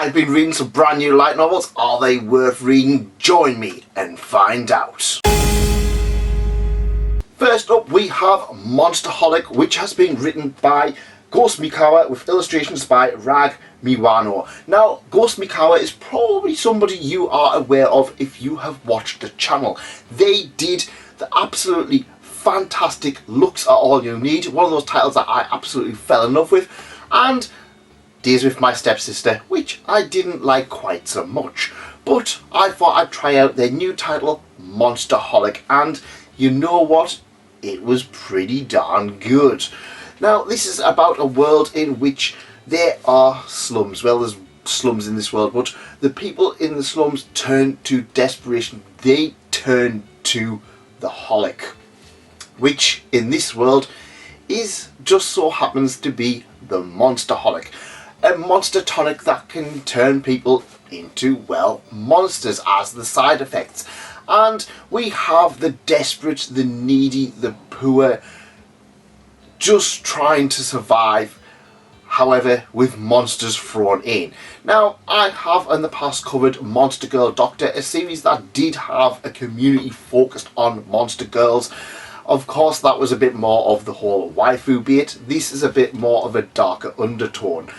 I've been reading some brand new light novels. Are they worth reading? Join me and find out. First up we have Monsterholic, which has been written by Ghost Mikawa with illustrations by Rag Miwano. Now, Ghost Mikawa is probably somebody you are aware of if you have watched the channel. They did the absolutely fantastic Looks Are All You Need, one of those titles that I absolutely fell in love with, and Days with My Stepsister, which I didn't like quite so much. But I thought I'd try out their new title, Monsterholic, and you know what? It was pretty darn good. Now, this is about a world in which there are slums. Well, there's slums in this world, but the people in the slums turn to desperation. They turn to the Holic, which in this world is just so happens to be the Monsterholic. A monster tonic that can turn people into, well, monsters as the side effects. And we have the desperate, the needy, the poor, just trying to survive, however, with monsters thrown in. Now, I have in the past covered Monster Girl Doctor, a series that did have a community focused on monster girls. Of course, that was a bit more of the whole waifu bit. This is a bit more of a darker undertone.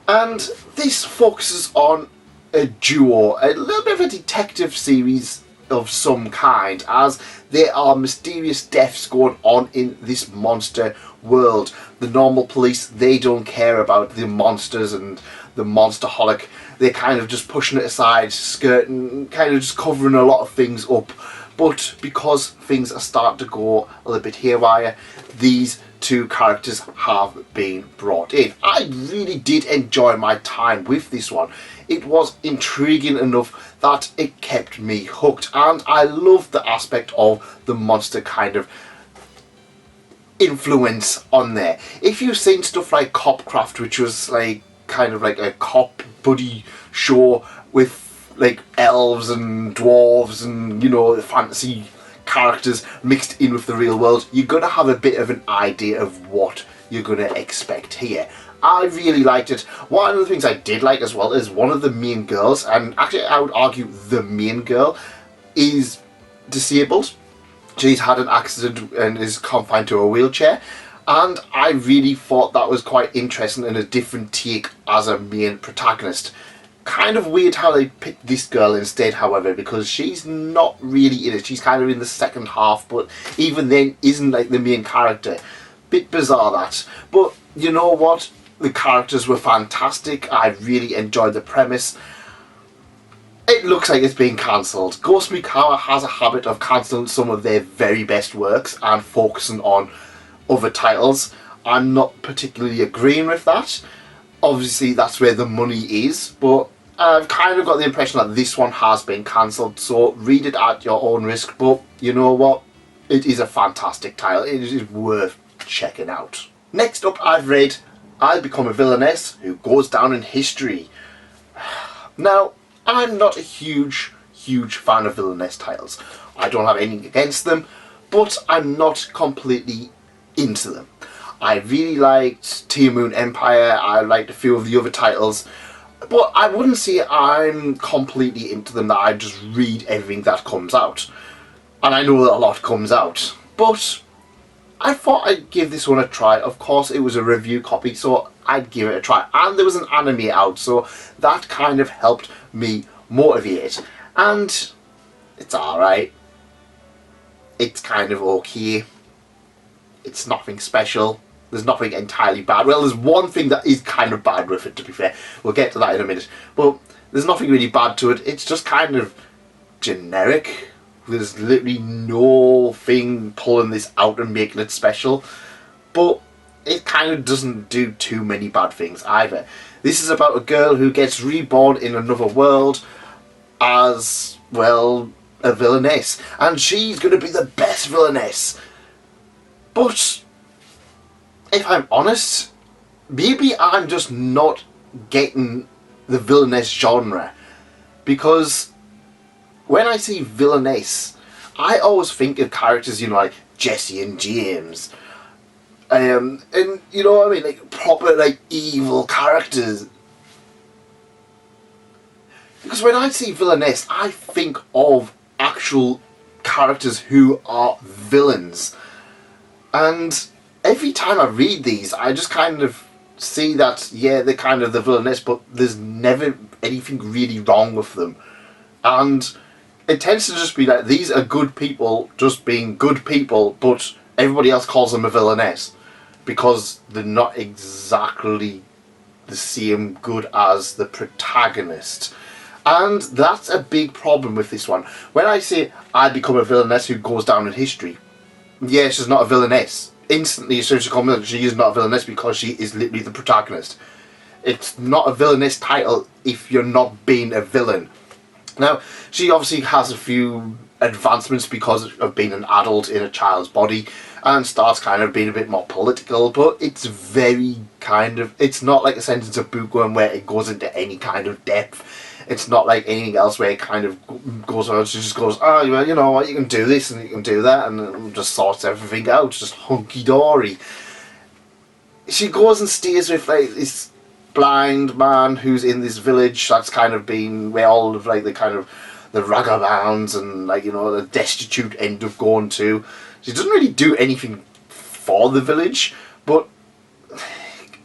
And this focuses on a duo, a little bit of a detective series of some kind, as there are mysterious deaths going on in this monster world. The normal police, they don't care about the monsters and the Monsterholic. They're kind of just pushing it aside, skirting, kind of just covering a lot of things up. But because things are starting to go a little bit haywire, these two characters have been brought in. I really did enjoy my time with this one. It was intriguing enough that it kept me hooked, and I loved the aspect of the monster kind of influence on there. If you've seen stuff like Copcraft, which was like kind of like a cop buddy show with like elves and dwarves and, you know, the fantasy characters mixed in with the real world, you're gonna have a bit of an idea of what you're gonna expect here. I really liked it. One of the things I did like as well is one of the main girls, and actually I would argue the main girl, is disabled. She's had an accident and is confined to a wheelchair, and I really thought that was quite interesting and a different take as a main protagonist. Kind of weird how they picked this girl instead, however, because she's not really in it. She's kind of in the second half, but even then isn't like the main character. Bit bizarre that. But you know what? The characters were fantastic. I really enjoyed the premise. It looks like it's being cancelled. Ghost Mikawa has a habit of cancelling some of their very best works and focusing on other titles. I'm not particularly agreeing with that. Obviously that's where the money is, but I've kind of got the impression that this one has been cancelled, so read it at your own risk. But you know what? It is a fantastic title. It is worth checking out. Next up, I've read I'll Become a Villainess Who Goes Down in History. Now, I'm not a huge fan of Villainess titles. I don't have anything against them, but I'm not completely into them. I really liked Team Moon Empire, I liked a few of the other titles, but I wouldn't say I'm completely into them, that I just read everything that comes out. And I know that a lot comes out, but I thought I'd give this one a try. Of course, it was a review copy, so I'd give it a try. And there was an anime out, so that kind of helped me motivate. And it's alright. It's kind of okay. It's nothing special. There's nothing entirely bad. Well, there's one thing that is kind of bad with it, to be fair. We'll get to that in a minute. But there's nothing really bad to it. It's just kind of generic. There's literally no thing pulling this out and making it special. But it kind of doesn't do too many bad things either. This is about a girl who gets reborn in another world as, well, a villainess. And she's going to be the best villainess. But if I'm honest, maybe I'm just not getting the villainess genre. Because when I see villainess, I always think of characters, you know, like Jesse and James. And, you know what I mean, like proper, like, evil characters. Because when I see Villainess, I think of actual characters who are villains. And every time I read these, I just kind of see that, yeah, they're kind of the Villainess, but there's never anything really wrong with them. And it tends to just be like, these are good people just being good people, but everybody else calls them a Villainess. Because they're not exactly the same good as the protagonist. And that's a big problem with this one. When I say I become a Villainess who goes down in history, yeah, she's not a Villainess. Instantly, as soon as she comes out, she is not a Villainess because she is literally the protagonist. It's not a Villainess title if you're not being a villain. Now, she obviously has a few advancements because of being an adult in a child's body, and starts kind of being a bit more political, but it's very kind of, it's not like a Sentence of Bookworm where it goes into any kind of depth. It's not like anything else where it kind of goes on, she just goes, oh, well, you know what, you can do this and you can do that, and it just sorts everything out, just hunky-dory. She goes and stays with like this blind man who's in this village that's kind of been where all of like the kind of the ragamuffins and like, you know, the destitute end up going to. She doesn't really do anything for the village, but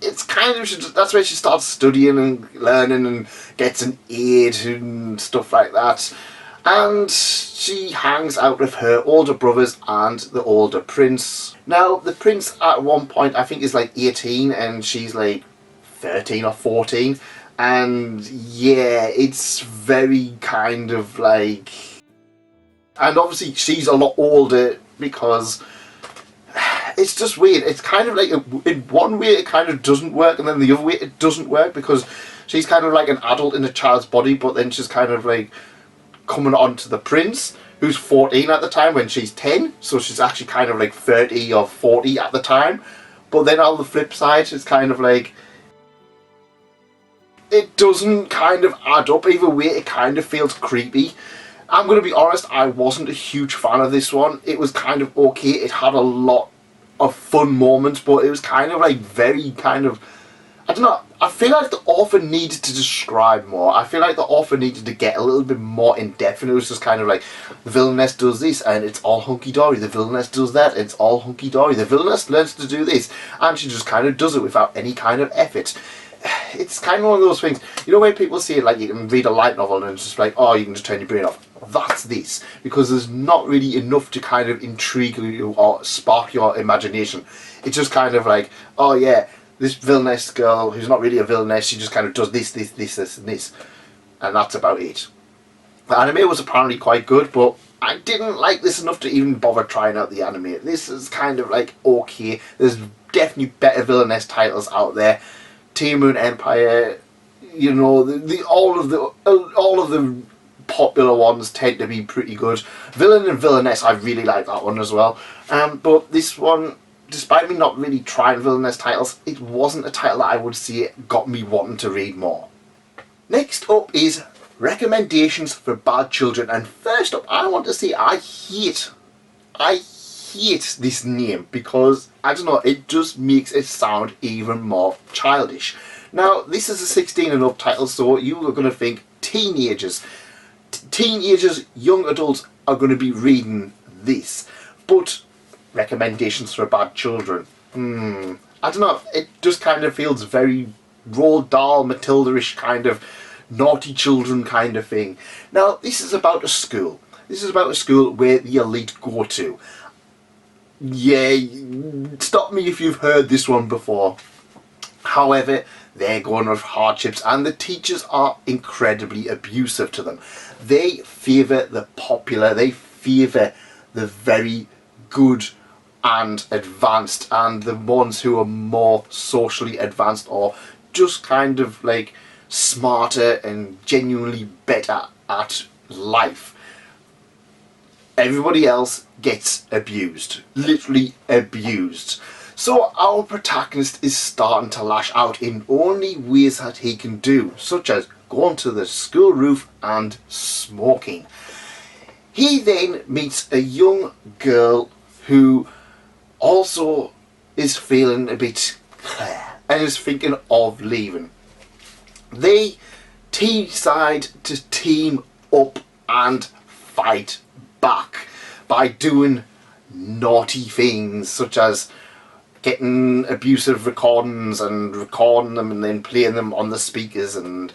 it's kind of, that's where she starts studying and learning and gets an aid and stuff like that. And she hangs out with her older brothers and the older prince. Now, the prince at one point, I think, is like 18 and she's like 13 or 14. And yeah, it's very kind of like... And obviously she's a lot older because it's just weird. It's kind of like, in one way it kind of doesn't work, and then the other way it doesn't work, because she's kind of like an adult in a child's body, but then she's kind of like coming on to the prince, who's 14 at the time when she's 10, so she's actually kind of like 30 or 40 at the time. But then on the flip side, it's kind of like, it doesn't kind of add up. Either way, it kind of feels creepy. I'm going to be honest, I wasn't a huge fan of this one. It was kind of okay. It had a lot of fun moments, but it was kind of like very kind of... I don't know. I feel like the author needed to describe more. I feel like the author needed to get a little bit more in depth, and it was just kind of like, the Villainess does this and it's all hunky-dory. The Villainess does that and it's all hunky-dory. The Villainess learns to do this and she just kind of does it without any kind of effort. It's kind of one of those things, you know, when people say like you can read a light novel and it's just like, oh, you can just turn your brain off. That's this, because there's not really enough to kind of intrigue you or spark your imagination. It's just kind of like, oh yeah, this Villainess girl who's not really a Villainess, she just kind of does this and this, and that's about it. The anime was apparently quite good, but I didn't like this enough to even bother trying out the anime. This is kind of like okay. There's definitely better Villainess titles out there. Team Moon Empire, you know, all of the popular ones tend to be pretty good. Villain and Villainess, I really like that one as well. But this one, despite me not really trying Villainess titles, it wasn't a title that I would say got me wanting to read more. Next up is recommendations for bad children, and first up I want to say I hate this name because, I don't know, it just makes it sound even more childish. Now, this is a 16 and up title, so you are going to think teenagers. Teenagers, young adults are going to be reading this. But recommendations for bad children. I don't know, it just kind of feels very Roald Dahl, Matilda-ish kind of naughty children kind of thing. Now, this is about a school. This is about a school where the elite go to. Yeah, stop me if you've heard this one before. However, they're going with hardships and the teachers are incredibly abusive to them. They favour the popular, they favour the very good and advanced, and the ones who are more socially advanced or just kind of like smarter and genuinely better at life. Everybody else gets abused, literally abused. So our protagonist is starting to lash out in only ways that he can do, such as going to the school roof and smoking. He then meets a young girl who also is feeling a bit and is thinking of leaving. They decide to team up and fight back by doing naughty things such as getting abusive recordings and recording them and then playing them on the speakers, and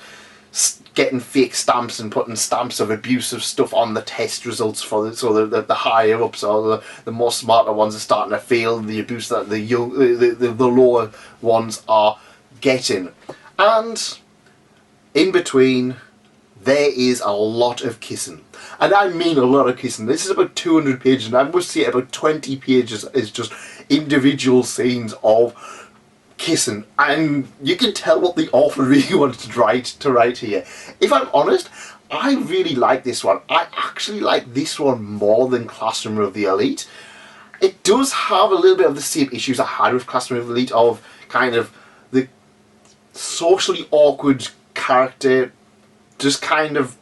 getting fake stamps and putting stamps of abusive stuff on the test results for the, so the higher ups or the more smarter ones are starting to feel the abuse that the lower ones are getting. And in between, there is a lot of kissing. And I mean a lot of kissing. This is about 200 pages, and I must say about 20 pages is just individual scenes of kissing. And you can tell what the author really wanted to write here. If I'm honest, I really like this one. I actually like this one more than Classroom of the Elite. It does have a little bit of the same issues I had with Classroom of the Elite, of kind of the socially awkward character just kind of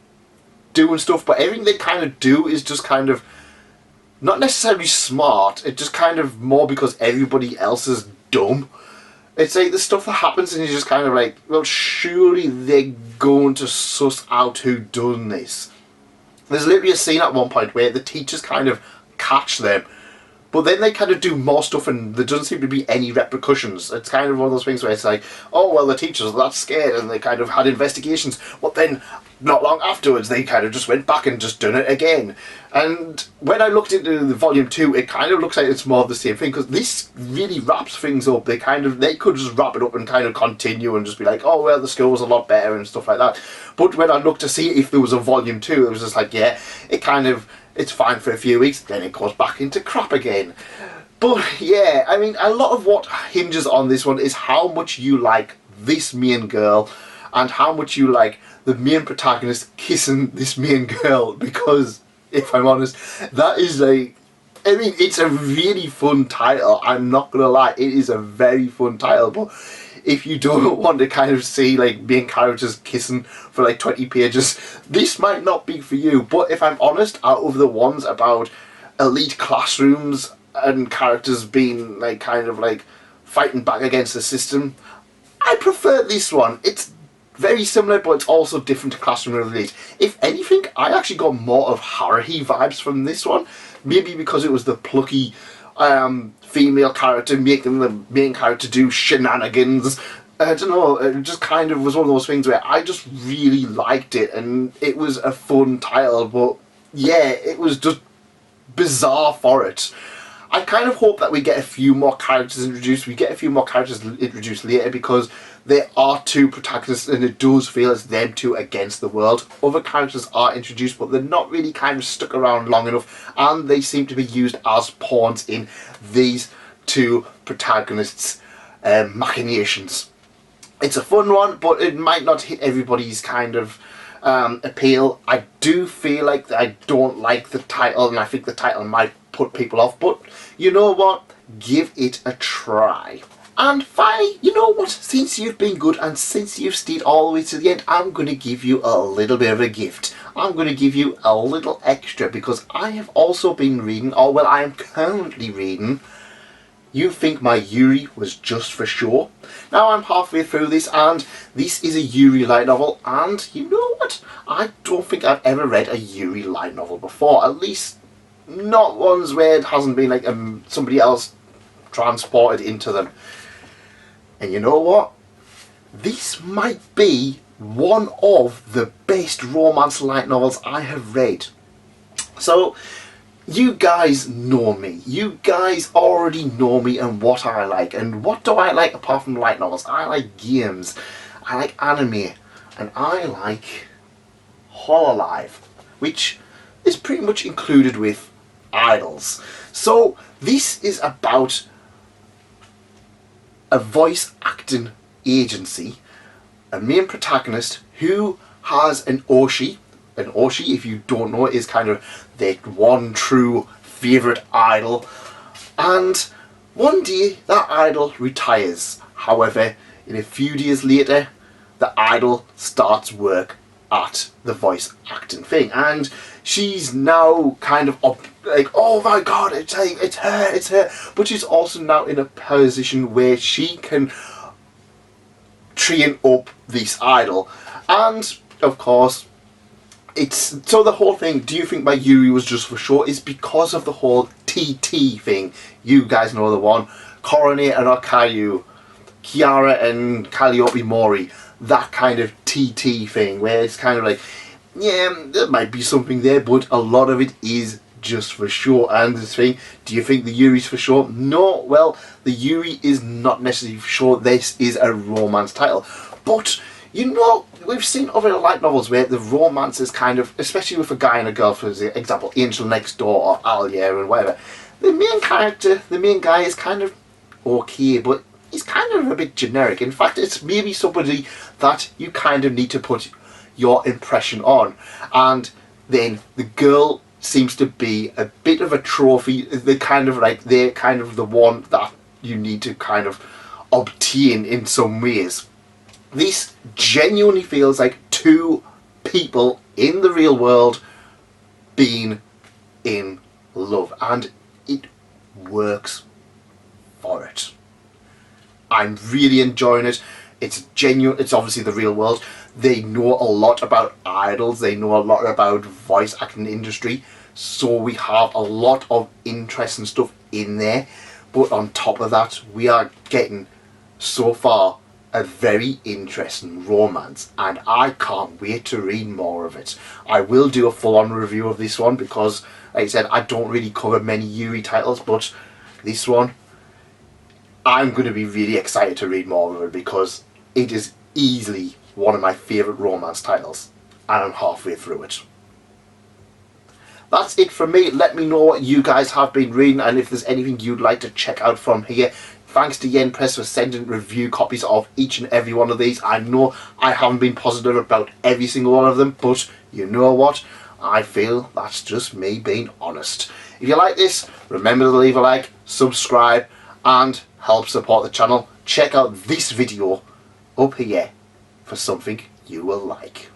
doing stuff, but everything they kind of do is just kind of not necessarily smart. It just kind of more because everybody else is dumb. It's like the stuff that happens and you're just kind of like, well, surely they're going to suss out who done this. There's literally a scene at one point where the teachers kind of catch them, but then they kind of do more stuff and there doesn't seem to be any repercussions. It's kind of one of those things where it's like, oh, well, the teachers are that scared and they kind of had investigations, but then not long afterwards they kind of just went back and just done it again. And when I looked into the volume 2, it kind of looks like it's more of the same thing, because this really wraps things up. They could just wrap it up and kind of continue and just be like, oh, well, the school was a lot better and stuff like that. But when I looked to see if there was a volume 2, it was just like, yeah, it's fine for a few weeks, then it goes back into crap again. But yeah, I mean, a lot of what hinges on this one is how much you like this main girl and how much you like the main protagonist kissing this main girl, because if I'm honest, that is it's a really fun title. I'm not gonna lie, it is a very fun title, but if you don't want to kind of see like main characters kissing for like 20 pages, this might not be for you. But if I'm honest, out of the ones about elite classrooms and characters being like kind of like fighting back against the system, I prefer this one. It's very similar, but it's also different to Classroom of the Elite. If anything, I actually got more of Haruhi vibes from this one. Maybe because it was the plucky female character making the main character do shenanigans. I don't know, it just kind of was one of those things where I just really liked it, and it was a fun title, but yeah, it was just bizarre for it. I kind of hope that we get a few more characters introduced. We get a few more characters introduced later, because there are two protagonists and it does feel it's them two against the world. Other characters are introduced, but they're not really kind of stuck around long enough, and they seem to be used as pawns in these two protagonists' machinations. It's a fun one, but it might not hit everybody's kind of appeal. I do feel like I don't like the title, and I think the title might put people off, but you know what? Give it a try. And finally, you know what? Since you've been good and since you've stayed all the way to the end, I'm going to give you a little bit of a gift. I'm going to give you a little extra, because I have also been reading, or well, I am currently reading, You Think My Yuri Was Just for Show. Now I'm halfway through this, and this is a Yuri light novel, and you know what? I don't think I've ever read a Yuri light novel before, at least not ones where it hasn't been like somebody else transported into them. And you know what? This might be one of the best romance light novels I have read. So, you guys know me. You guys already know me and what I like. And what do I like apart from light novels? I like games. I like anime. And I like Holic, which is pretty much included with idols. So, this is about a voice acting agency, a main protagonist who has an Oshi. An Oshi, if you don't know, is kind of their one true favourite idol. And one day that idol retires. However, in a few days later, the idol starts work at the voice acting thing, and she's now kind of up, like, oh my god, it's her, but she's also now in a position where she can train up this idol. And of course, it's so the whole thing. Do you think my Yuri was just for show? Is because of the whole TT thing. You guys know the one. Coronet and Okayu, Kiara and Calliope Mori. That kind of TT thing where it's kind of like, yeah, there might be something there, but a lot of it is just for show. And the thing, do you think the Yuri's for show? No, well, the Yuri is not necessarily for show. This is a romance title. But, you know, we've seen other light novels where the romance is kind of, especially with a guy and a girl, for example, Angel Next Door or Alia and whatever. The main character, the main guy is kind of okay, but he's kind of a bit generic. In fact, it's maybe somebody that you kind of need to put your impression on. And then the girl seems to be a bit of a trophy. They're kind of like, they're kind of the one that you need to kind of obtain in some ways. This genuinely feels like two people in the real world being in love, and it works for it. I'm really enjoying it. It's genuine. It's obviously the real world. They know a lot about idols. They know a lot about voice acting industry. So we have a lot of interesting stuff in there. But on top of that, we are getting, so far, a very interesting romance. And I can't wait to read more of it. I will do a full-on review of this one because, like I said, I don't really cover many Yuri titles. But this one, I'm going to be really excited to read more of it because it is easily one of my favourite romance titles, and I'm halfway through it. That's it from me. Let me know what you guys have been reading and if there's anything you'd like to check out from here. Thanks to Yen Press for sending review copies of each and every one of these. I know I haven't been positive about every single one of them, but you know what? I feel that's just me being honest. If you like this, remember to leave a like, subscribe, and help support the channel. Check out this video up here for something you will like.